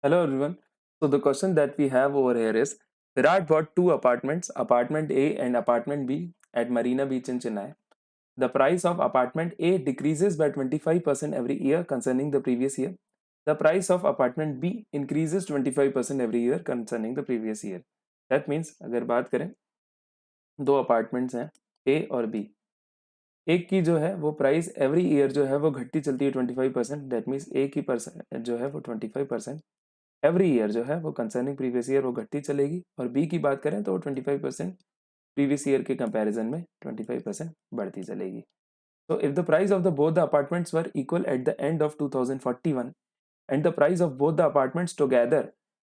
Hello everyone. So the question that we have over here is Virat bought two apartments, apartment A and apartment B at Marina Beach in Chennai. The price of apartment A decreases by 25% every year concerning the previous year. The price of apartment B increases 25% every year concerning the previous year. That means अगर बात करें दो apartments हैं A और B, एक की जो है वो प्राइस एवरी ईयर जो है वो घटती चलती है 25%. दैट मीन्स ए की परसेंट जो है वो 25% एवरी ईयर जो है वो कंसर्निंग प्रीवियस ईयर वो घटती चलेगी, और बी की बात करें तो वो 25% प्रीवियस ईयर के कंपैरिजन में 25% बढ़ती चलेगी. So if the price of the both the apartments were equal at the end of 2041 and the price of both the apartments together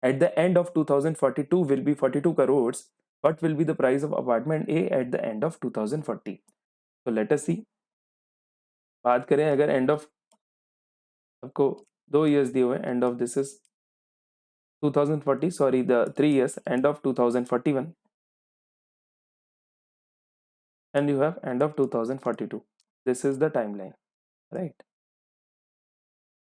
at the end of 2042 will be 42 crores, what will be the price of apartment A at the end of 2040? So let us see. बात करें अगर end of, आपको 2 years दिए हुए, end of this is 2040, sorry, the 3 years, end of 2041 and you have end of 2042. This is the timeline, right?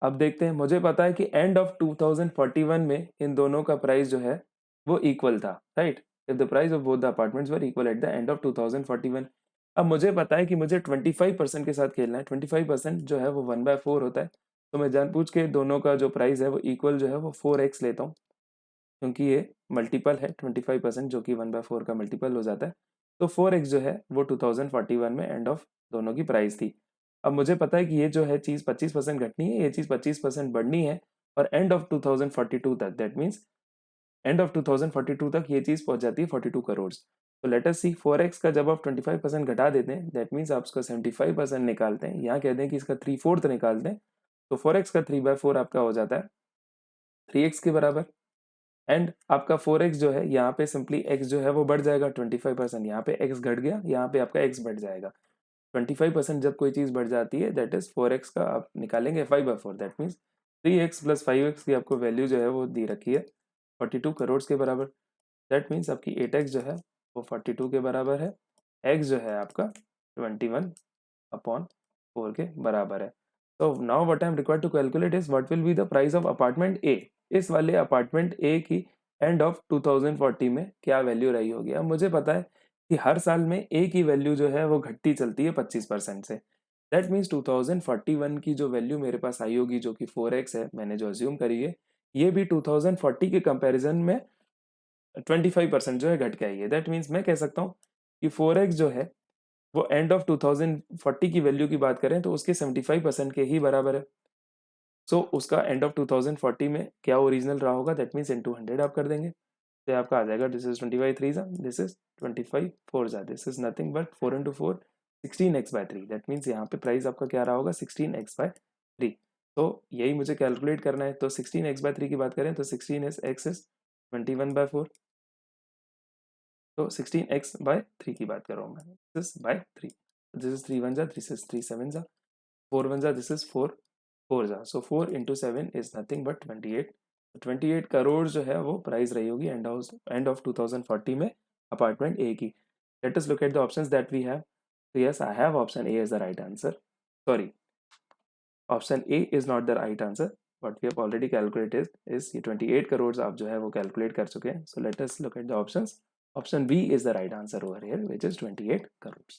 अब देखते हैं, मुझे पता है कि एंड ऑफ 2041 में इन दोनों का प्राइस जो है वो इक्वल था, right? If the price of both the apartments were equal at the end of 2041. अब मुझे पता है कि मुझे 25% के साथ खेलना है. 25% जो है वो 1/4 होता है, तो मैं जानबूझ के दोनों का जो प्राइस है वो इक्वल जो है वो 4x लेता हूँ, क्योंकि ये मल्टीपल है 25% जो कि 1/4 का मल्टीपल हो जाता है. तो 4x जो है वो 2041 में एंड ऑफ दोनों की प्राइस थी. अब मुझे पता है कि ये जो है चीज़ 25% घटनी है, ये चीज़ 25% बढ़नी है, और एंड ऑफ 2042 तक, दैट मीन्स एंड ऑफ 2042 तक ये चीज़ पहुंच जाती है 42 करोड़. तो लेट अस सी 4x का जब आप 25% घटा देते हैं, दैट मीन्स आप उसका 75% निकालते हैं, यहाँ कहते हैं कि इसका 3/4 निकालते हैं, तो 4x का 3/4 आपका हो जाता है 3x के बराबर. एंड आपका 4x जो है यहाँ पे सिंपली x जो है वो बढ़ जाएगा 25%, यहाँ पे x घट गया, यहाँ पे आपका x बढ़ जाएगा. 25% जब कोई चीज़ बढ़ जाती है, दैट इज 4x का आप निकालेंगे 5/4, that means 3x plus 5x की आपको वैल्यू जो है वो दी रखी है 42 करोड़ के बराबर. दैट मीन्स आपकी 8x जो है वो 42 के बराबर है, x जो है आपका 21/4 के बराबर है. तो now what I am required to calculate is what will be the price of apartment A. इस वाले अपार्टमेंट ए की एंड ऑफ 2040 में क्या वैल्यू रही होगी. अब मुझे पता है कि हर साल में ए की वैल्यू जो है वो घटती चलती है 25% से. दैट मीन्स 2041 की जो वैल्यू मेरे पास आई होगी जो कि 4x है, मैंने जो अज्यूम करी है, ये भी 2040 के कंपैरिजन में 25% जो है घट के आई है. दैट मीन्स मैं कह सकता हूँ कि 4x जो है वो एंड ऑफ 2040 की वैल्यू की बात करें तो उसके 75% के ही बराबर है. सो उसका एंड ऑफ 2040 में क्या ओरिजिनल रहा होगा, दैट मीन्स इनटू 100 आप कर देंगे, तो आपका आ जाएगा दिस इज 25 3 जा, दिस इज 25 4 जा, this is nothing but 4 into 4 16x/3. That means यहाँ पे प्राइस आपका क्या रहा होगा 16x/3. तो यही मुझे कैलकुलेट करना है. तो 16x/3 की बात करें तो 16 इज x इज 21/4, तो 16x/3 की बात कर रहा हूँ मैं, this is by 3. This is 3 1 जा, दिस इज 3 7 जा, 4 1 जा, दिस इज 4 4 जा, सो 4 into 7 is nothing but 28. 28 crore जो है वो प्राइस रही होगी एंड ऑफ 2040 में अपार्टमेंट ए की. Let us look at the options that we have. So yes, I have option A as the right answer. Sorry, option A is not the right answer. What we have already calculated is ये 28 करोड़ आप जो है वो calculate कर चुके हैं. So let us look at the options. Option B is the right answer over here, which is 28 crores.